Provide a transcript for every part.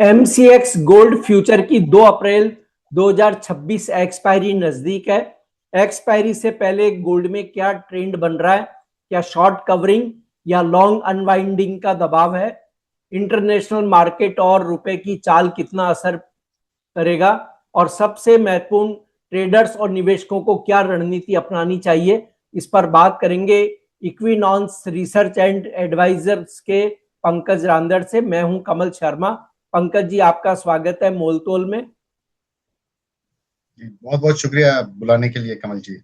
MCX gold future की 2 अप्रैल 2026 expiry नजदीक है। एक्सपायरी से पहले गोल्ड में क्या ट्रेंड बन रहा है? क्या शॉर्ट कवरिंग या लॉन्ग अनवाइंडिंग का दबाव है? इंटरनेशनल मार्केट और रुपए की चाल कितना असर करेगा? और सबसे महत्वपूर्ण, ट्रेडर्स और निवेशकों को क्या रणनीति अपनानी चाहिए? इस पर बात करेंगे इक्विनॉन्स रिसर्च एंड एडवाइजर्स के पंकज रांदड़ से। मैं हूं कमल शर्मा। पंकज जी, आपका स्वागत है मोलतोल में। बहुत बहुत शुक्रिया बुलाने के लिए कमल जी।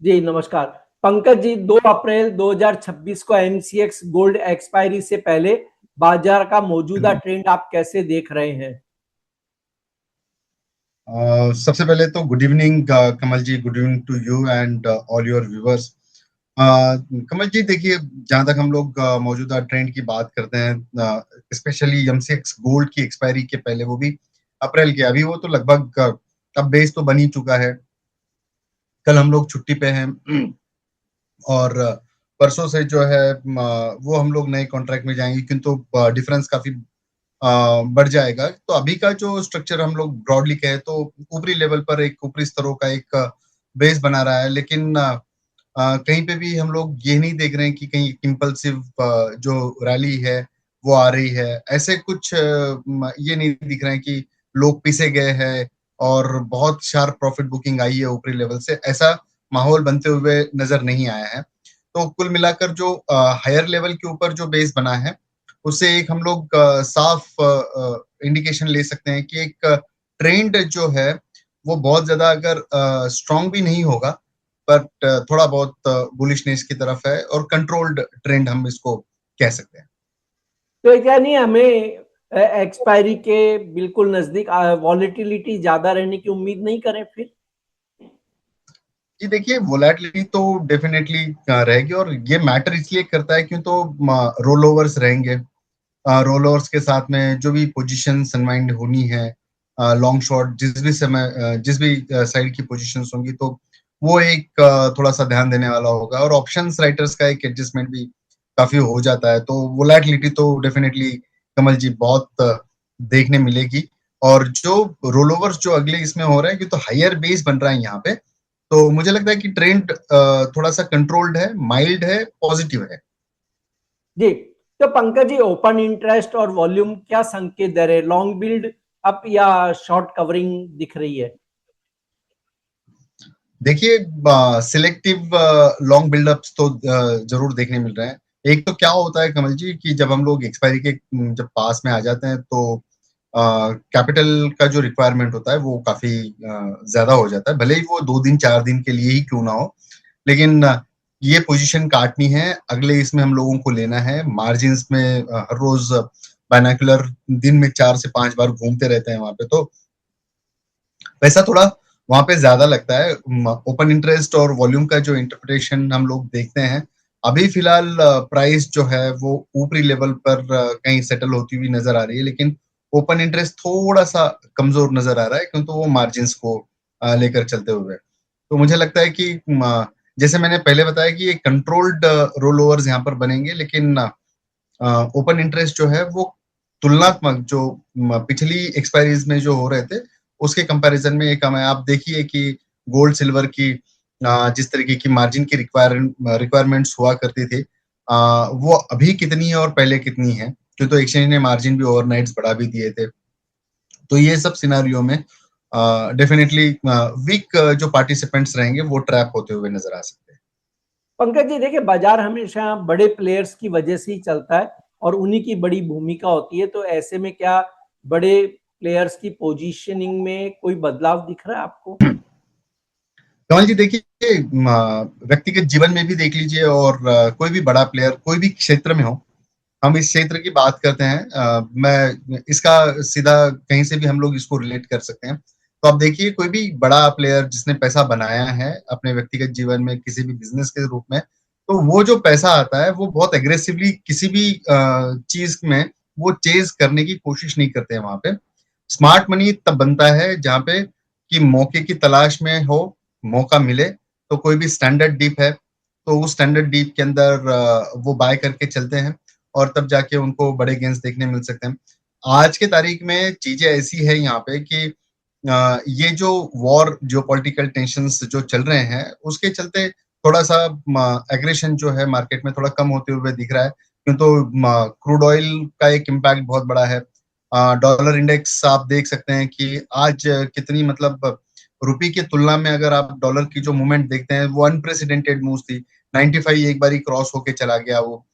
जी नमस्कार पंकज जी। 2 अप्रैल 2026 को एमसीएक्स गोल्ड एक्सपायरी से पहले बाजार का मौजूदा ट्रेंड आप कैसे देख रहे हैं? सबसे पहले तो good evening Kamal ji, good evening to you and all your viewers. Kamal ji देखिए, जहां तक हम लोग मौजूदा ट्रेंड की बात करते हैं, स्पेशली एमसीएक्स गोल्ड की एक्सपायरी के पहले, वो भी अप्रैल के, अभी वो तो लगभग अब बेस तो बन ही चुका है। कल हम लोग छुट्टी पे हैं और परसों से जो है वो हम लोग नए कॉन्ट्रैक्ट में जाएंगे, किंतु डिफरेंस काफी बढ़ जाएगा। तो अभी का जो स्ट्रक्चर हम लोग ब्रॉडली कहे तो ऊपरी लेवल पर एक ऊपरी स्तरों का एक बेस बना रहा है, लेकिन कहीं पे भी हम लोग ये नहीं देख रहे हैं कि कहीं इम्पल्सिव जो रैली है वो आ रही है। ऐसे कुछ ये नहीं दिख रहे हैं कि लोग पीछे गए हैं और बहुत शार्प प्रॉफिट बुकिंग आई है ऊपरी लेवल से, ऐसा माहौल बनते हुए नजर नहीं आया है। तो कुल मिलाकर जो हायर लेवल के ऊपर जो बेस बना है, उससे एक हम लोग साफ इंडिकेशन ले सकते हैं कि एक ट्रेंड जो है वो बहुत ज्यादा अगर स्ट्रांग भी नहीं होगा, बट थोड़ा बहुत बुलिशनेस की तरफ है और कंट्रोल्ड ट्रेंड हम इसको कह सकते हैं। तो क्या नहीं हमें एक्सपायरी के बिल्कुल नजदीक वॉलेटिलिटी ज्यादा रहने की उम्मीद नहीं करें फिर? जी देखिए, वोलेटिलिटी तो डेफिनेटली रहेगी, और ये मैटर इसलिए करता है क्यों तो रोल ओवर्स रहेंगे। रोल ओवर्स के साथ में जो भी पोजीशन अनवाइंड होनी है, लॉन्ग शॉर्ट जिस भी समय जिस भी साइड की पोजीशंस होंगी, तो वो एक थोड़ा सा ध्यान देने वाला होगा, और ऑप्शंस राइटर्स का एक एडजस्टमेंट भी काफी हो जाता है। तो वोलेटिलिटी तो डेफिनेटली कमल जी बहुत देखने मिलेगी। और जो रोल ओवर्स जो अगले इसमें हो रहा है कि तो हायर बेस बन रहा है यहाँ पे, तो मुझे लगता है कि ट्रेंड थोड़ा सा कंट्रोल्ड है, माइल्ड है, पॉजिटिव है। जी, तो पंकज जी, ओपन इंटरेस्ट और वॉल्यूम क्या संकेत दे रहे हैं? लॉन्ग बिल्ड अप या शॉर्ट कवरिंग दिख रही है? देखिए, सिलेक्टिव लॉन्ग बिल्डअप्स तो जरूर देखने मिल रहे हैं। एक तो क्या होता है कमल जी कि जब हम लोग एक्सपायरी के जब पास में आ जाते हैं, तो कैपिटल का जो रिक्वायरमेंट होता है वो काफी ज्यादा हो जाता है, भले ही वो 2 दिन 4 दिन के लिए ही क्यों ना हो। लेकिन ये पोजीशन काटनी है, अगले इसमें हम लोगों को लेना है। मार्जिन में हर रोज बाइनोक्युलर दिन में 4 से 5 बार घूमते रहते हैं वहां पे, तो पैसा थोड़ा वहां पे ज्यादा लगता है। ओपन इंटरेस्ट और वॉल्यूम का जो इंटरप्रिटेशन हम लोग देखते हैं, अभी फिलहाल प्राइस जो है वो ऊपरी लेवल पर कहीं सेटल होती हुई नजर आ रही है, लेकिन ओपन इंटरेस्ट थोड़ा सा कमजोर नजर आ रहा है, क्योंकि वो मार्जिन को लेकर चलते हुए। तो मुझे लगता है कि जैसे मैंने पहले बताया कि ये कंट्रोल्ड रोल ओवर्स यहाँ पर बनेंगे, लेकिन ओपन इंटरेस्ट जो है वो तुलनात्मक जो पिछली एक्सपायरीज में जो हो रहे थे उसके कंपैरिजन में ये कम है। आप देखिए कि गोल्ड सिल्वर की जिस तरीके की मार्जिन की रिक्वायरमेंट्स हुआ करती थी, वो अभी कितनी है और पहले कितनी है, क्यों तो एक्सचेंज ने मार्जिन भी ओवरनाइट्स बढ़ा भी दिए थे। तो ये सब सिनारियो में डेफिनेटली वीक जो पार्टिसिपेंट्स रहेंगे वो ट्रैप होते हुए नजर आ सकते हैं। पंकज जी देखिए, बाजार हमेशा बड़े प्लेयर्स की वजह से ही चलता है और उन्हीं की बड़ी भूमिका होती है। तो ऐसे में क्या बड़े प्लेयर्स की पोजीशनिंग में कोई बदलाव दिख रहा है आपको? कमल जी देखिए, व्यक्तिगत जीवन में भी देख लीजिए, और कोई भी बड़ा प्लेयर कोई भी क्षेत्र में हो, हम इस क्षेत्र की बात करते हैं, मैं इसका सीधा कहीं से भी हम लोग इसको रिलेट कर सकते हैं। तो आप देखिए, कोई भी बड़ा प्लेयर जिसने पैसा बनाया है अपने व्यक्तिगत जीवन में किसी भी बिजनेस के रूप में, तो वो जो पैसा आता है वो बहुत एग्रेसिवली किसी भी चीज में वो चेज करने की कोशिश नहीं करते हैं वहां पे। स्मार्ट मनी तब बनता है जहां पे कि मौके की तलाश में हो, मौका मिले, तो कोई भी स्टैंडर्ड डीप है तो उस स्टैंडर्ड डीप के अंदर वो बाय करके चलते हैं, और तब जाके उनको बड़े गेंस देखने मिल सकते हैं। आज के तारीख में चीजें ऐसी है यहाँ पे कि ये जो वॉर जो पॉलिटिकल टेंशंस जो चल रहे हैं उसके चलते थोड़ा सा एग्रेशन जो है मार्केट में थोड़ा कम होते हुए दिख रहा है, क्यों तो क्रूड ऑयल का एक इम्पैक्ट बहुत बड़ा है। डॉलर इंडेक्स आप देख सकते हैं कि आज कितनी मतलब रुपये की तुलना में अगर आप डॉलर की जो मूवमेंट देखते हैं वो अनप्रेसिडेंटेड मूव थी। 95 एक बारी क्रॉस होके चला गया वो।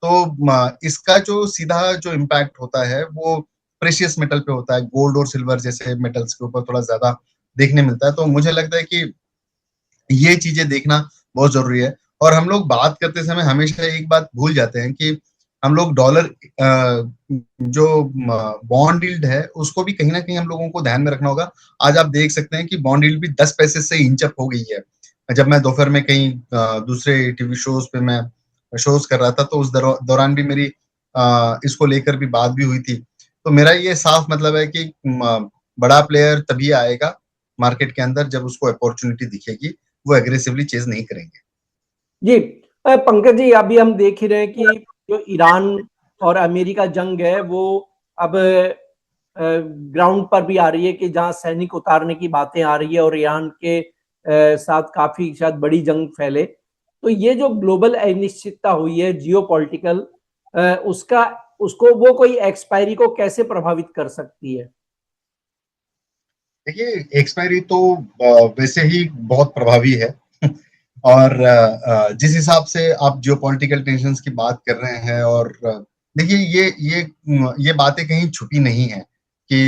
तो इसका जो सीधा जो इम्पैक्ट होता है वो प्रेशियस मेटल पे होता है, गोल्ड और सिल्वर जैसे मेटल्स के ऊपर थोड़ा ज्यादा देखने मिलता है। तो मुझे लगता है कि ये चीजें देखना बहुत जरूरी है। और हम लोग बात करते समय हमेशा एक बात भूल जाते हैं कि हम लोग डॉलर जो बॉन्ड यील्ड है उसको भी कहीं ना कहीं हम लोगों को ध्यान में रखना होगा। आज आप देख सकते हैं कि बॉन्ड यील्ड भी 10 पैसे से इंच अप हो गई है। जब मैं दोपहर में कहीं दूसरे टीवी शोज पे मैं शोज कर रहा था तो उस दौरान भी मेरी इसको लेकर भी बात भी हुई थी। तो मेरा ये साफ मतलब है कि बड़ा प्लेयर तभी आएगा मार्केट के अंदर जब उसको अपॉर्चुनिटी दिखेगी, वो एग्रेसिवली चेज नहीं करेंगे। जी पंकज जी, अभी हम देख ही रहे हैं कि जो ईरान और अमेरिका जंग है वो अब ग्राउंड पर भी आ रही है कि जहां सैनिक उतारने की बातें आ रही है और ईरान के साथ काफी शायद बड़ी जंग फैले। तो ये जो ग्लोबल अनिश्चितता हुई है जियो पॉलिटिकल, उसका उसको वो कोई एक्सपायरी को कैसे प्रभावित कर सकती है? देखिए, एक्सपायरी तो वैसे ही बहुत प्रभावी है और जिस हिसाब से आप जियोपॉलिटिकल टेंशंस की बात कर रहे हैं और देखिए ये बातें कहीं छुपी नहीं है कि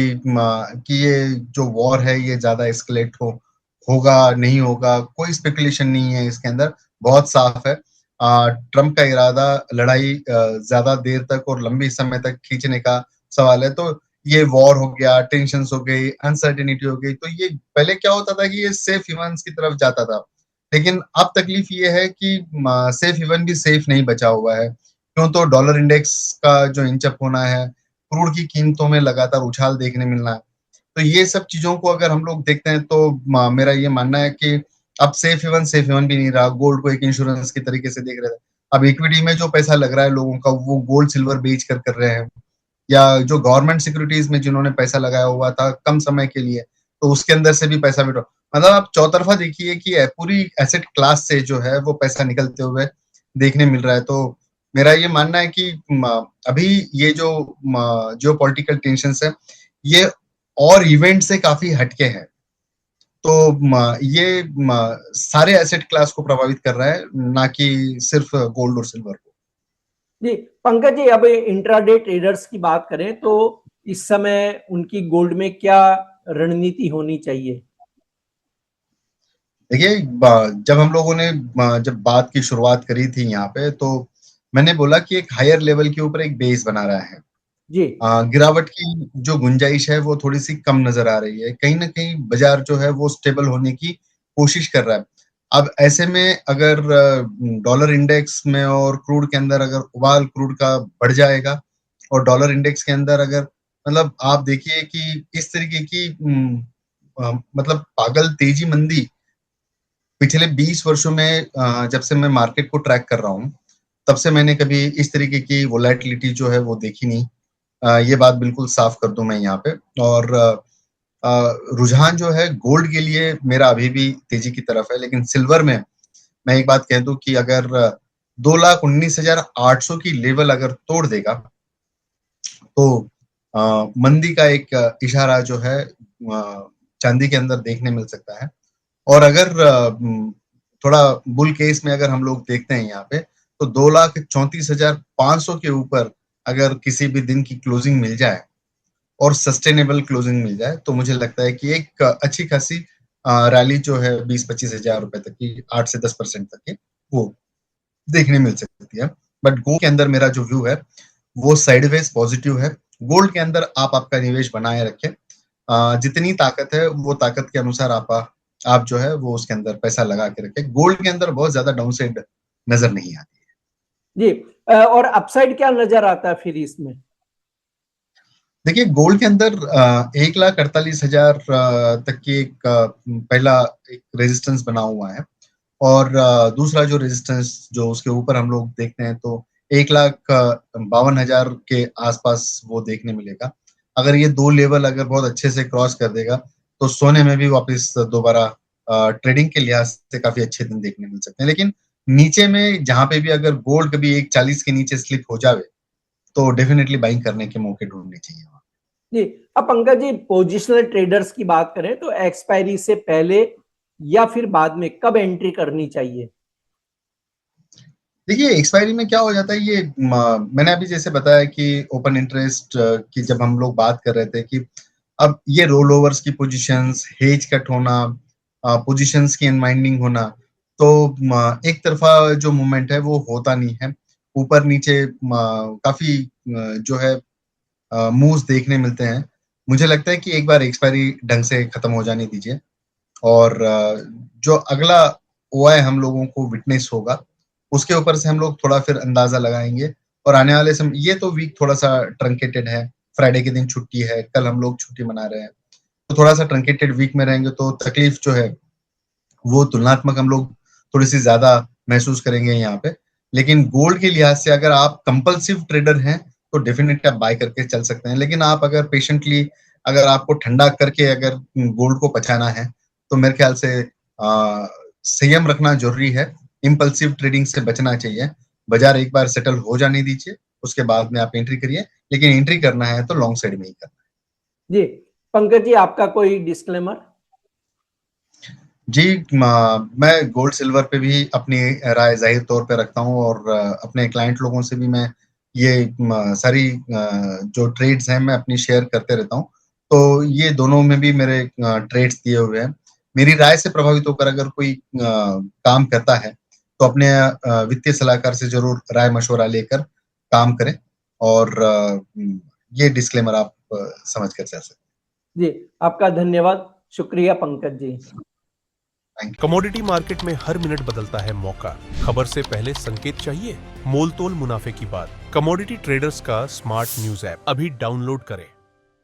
ये जो वॉर है ये ज्यादा एस्केलेट होगा नहीं होगा, कोई स्पेकुलेशन नहीं है इसके अंदर, बहुत साफ है। ट्रम्प का इरादा लड़ाई ज्यादा देर तक और लंबी समय तक खींचने का सवाल है। तो ये वॉर हो गया, टेंशन हो गई, अनसर्टेनिटी हो गई, तो ये पहले क्या होता था कि ये सेफ हेवन्स की तरफ जाता था। लेकिन अब तकलीफ ये है कि सेफ हेवन भी सेफ नहीं बचा हुआ है, क्यों तो डॉलर इंडेक्स का जो इंचअप होना है, क्रूड की कीमतों में लगातार उछाल देखने मिलना है। तो ये सब चीजों को अगर हम लोग देखते हैं तो मेरा ये मानना है कि अब सेफ हेवन भी नहीं रहा। गोल्ड को एक इंश्योरेंस की तरीके से देख रहे थे, अब इक्विटी में जो पैसा लग रहा है लोगों का वो गोल्ड सिल्वर बेच कर रहे हैं, या जो गवर्नमेंट सिक्योरिटीज में जिन्होंने पैसा लगाया हुआ था कम समय के लिए तो उसके अंदर से भी पैसा विड्रॉ, मतलब आप चौतरफा देखिए कि पूरी एसेट क्लास से जो है वो पैसा निकलते हुए देखने मिल रहा है। तो मेरा ये मानना है कि अभी ये जो पॉलिटिकल टेंशन है ये और इवेंट से काफी हटके हैं। तो ये सारे एसेट क्लास को प्रभावित कर रहा है, ना कि सिर्फ गोल्ड और सिल्वर को। जी पंकज जी, अब इंट्राडे ट्रेडर्स की बात करें तो इस समय उनकी गोल्ड में क्या रणनीति होनी चाहिए? देखिए, जब हम लोगों ने जब बात की शुरुआत करी थी यहाँ पे तो मैंने बोला कि एक हायर लेवल के ऊपर एक बेस बना रहा है। जी गिरावट की जो गुंजाइश है वो थोड़ी सी कम नजर आ रही है, कहीं ना कहीं बाजार जो है वो स्टेबल होने की कोशिश कर रहा है। अब ऐसे में अगर डॉलर इंडेक्स में और क्रूड के अंदर अगर उबाल क्रूड का बढ़ जाएगा और डॉलर इंडेक्स के अंदर अगर मतलब आप देखिए कि इस तरीके की मतलब पागल तेजी मंदी पिछले 20 वर्षों में जब से मैं मार्केट को ट्रैक कर रहा हूँ तब से मैंने कभी इस तरीके की वोलेटिलिटी जो है वो देखी नहीं। ये बात बिल्कुल साफ कर दूं मैं यहाँ पे। और रुझान जो है गोल्ड के लिए मेरा अभी भी तेजी की तरफ है, लेकिन सिल्वर में मैं एक बात कह दूं कि अगर 2,19,800 की लेवल अगर तोड़ देगा तो मंदी का एक इशारा जो है चांदी के अंदर देखने मिल सकता है। और अगर थोड़ा बुल केस में अगर हम लोग देखते हैं यहाँ पे तो 2,34,500 के ऊपर अगर किसी भी दिन की क्लोजिंग मिल जाए और सस्टेनेबल क्लोजिंग मिल जाए तो मुझे लगता है कि एक अच्छी खासी रैली जो है 20-25 हजार रुपए तक की, 8 से 10% तक की, वो देखने मिल सकती है। बट गोल्ड के अंदर मेरा जो व्यू है वो साइडवेज पॉजिटिव है। गोल्ड के अंदर आप आपका निवेश बनाए रखें, जितनी ताकत है वो ताकत के अनुसार आप जो है वो उसके अंदर पैसा लगा के रखें। गोल्ड के अंदर बहुत ज्यादा डाउन साइड नजर नहीं आती है। जी और अपसाइड क्या नजर आता है फिर इसमें? देखिए, गोल्ड के अंदर 1,48,000 तक की एक पहला एक रेजिस्टेंस बना हुआ है और दूसरा जो रेजिस्टेंस जो उसके ऊपर हम लोग देखते हैं तो 1,52,000 के आसपास वो देखने मिलेगा। अगर ये 2 लेवल अगर बहुत अच्छे से क्रॉस कर देगा तो सोने में भी वापस दोबारा ट्रेडिंग के लिहाज से काफी अच्छे दिन देखने मिल सकते हैं। लेकिन नीचे में जहां पे भी अगर गोल्ड कभी 140 के नीचे स्लिप हो जावे तो डेफिनेटली बाइंग करने के मौके ढूंढने चाहिए वहां। जी, अब पंकज जी पोजिशनल ट्रेडर्स की बात करें तो एक्सपायरी से पहले या फिर बाद में कब एंट्री करनी चाहिए? देखिए एक्सपायरी में क्या हो जाता है, ये मैंने अभी जैसे बताया कि ओपन इंटरेस्ट की जब हम लोग बात कर रहे थे कि अब ये रोल ओवर्स की पोजीशंस, हेज कट होना, पोजीशंस की अनवाइंडिंग होना, तो एक तरफा जो मूवमेंट है वो होता नहीं है। ऊपर नीचे काफी जो है मूव्स देखने मिलते हैं। मुझे लगता है कि एक बार एक्सपायरी ढंग से खत्म हो जाने दीजिए और जो अगला ओआई हम लोगों को विटनेस होगा उसके ऊपर से हम लोग थोड़ा फिर अंदाजा लगाएंगे। और आने वाले समय, ये तो वीक थोड़ा सा ट्रंकेटेड है, फ्राइडे के दिन छुट्टी है, कल हम लोग छुट्टी मना रहे हैं, तो थोड़ा सा ट्रंकेटेड वीक में रहेंगे तो तकलीफ जो है वो तुलनात्मक हम लोग थोड़ी सी ज्यादा महसूस करेंगे यहाँ पे। लेकिन गोल्ड के लिहाज से अगर आप कंपल्सिव ट्रेडर हैं तो डेफिनेटली आप बाय करके चल सकते हैं। लेकिन आप अगर पेशेंटली, अगर आपको ठंडा करके अगर गोल्ड को पचाना है तो मेरे ख्याल से संयम रखना जरूरी है। इम्पल्सिव ट्रेडिंग से बचना चाहिए। बाजार एक बार सेटल हो जाने दीजिए, उसके बाद में आप एंट्री करिए, लेकिन एंट्री करना है तो लॉन्ग साइड में ही करना है। जी पंकज जी, आपका कोई डिस्क्लेमर? जी, मैं गोल्ड सिल्वर पे भी अपनी राय जाहिर तौर पे रखता हूँ और अपने क्लाइंट लोगों से भी मैं ये सारी जो ट्रेड्स हैं मैं अपनी शेयर करते रहता हूँ। तो ये दोनों में भी मेरे ट्रेड्स दिए हुए हैं। मेरी राय से प्रभावित होकर अगर कोई काम करता है तो अपने वित्तीय सलाहकार से जरूर राय मशवरा लेकर काम करें और ये डिस्क्लेमर आप समझ कर चल सकते हैं। जी, आपका धन्यवाद, शुक्रिया पंकज जी। कमोडिटी मार्केट में हर मिनट बदलता है मौका। खबर से पहले संकेत चाहिए? मोल तोल मुनाफे की बात। कमोडिटी ट्रेडर्स का स्मार्ट न्यूज ऐप अभी डाउनलोड करें।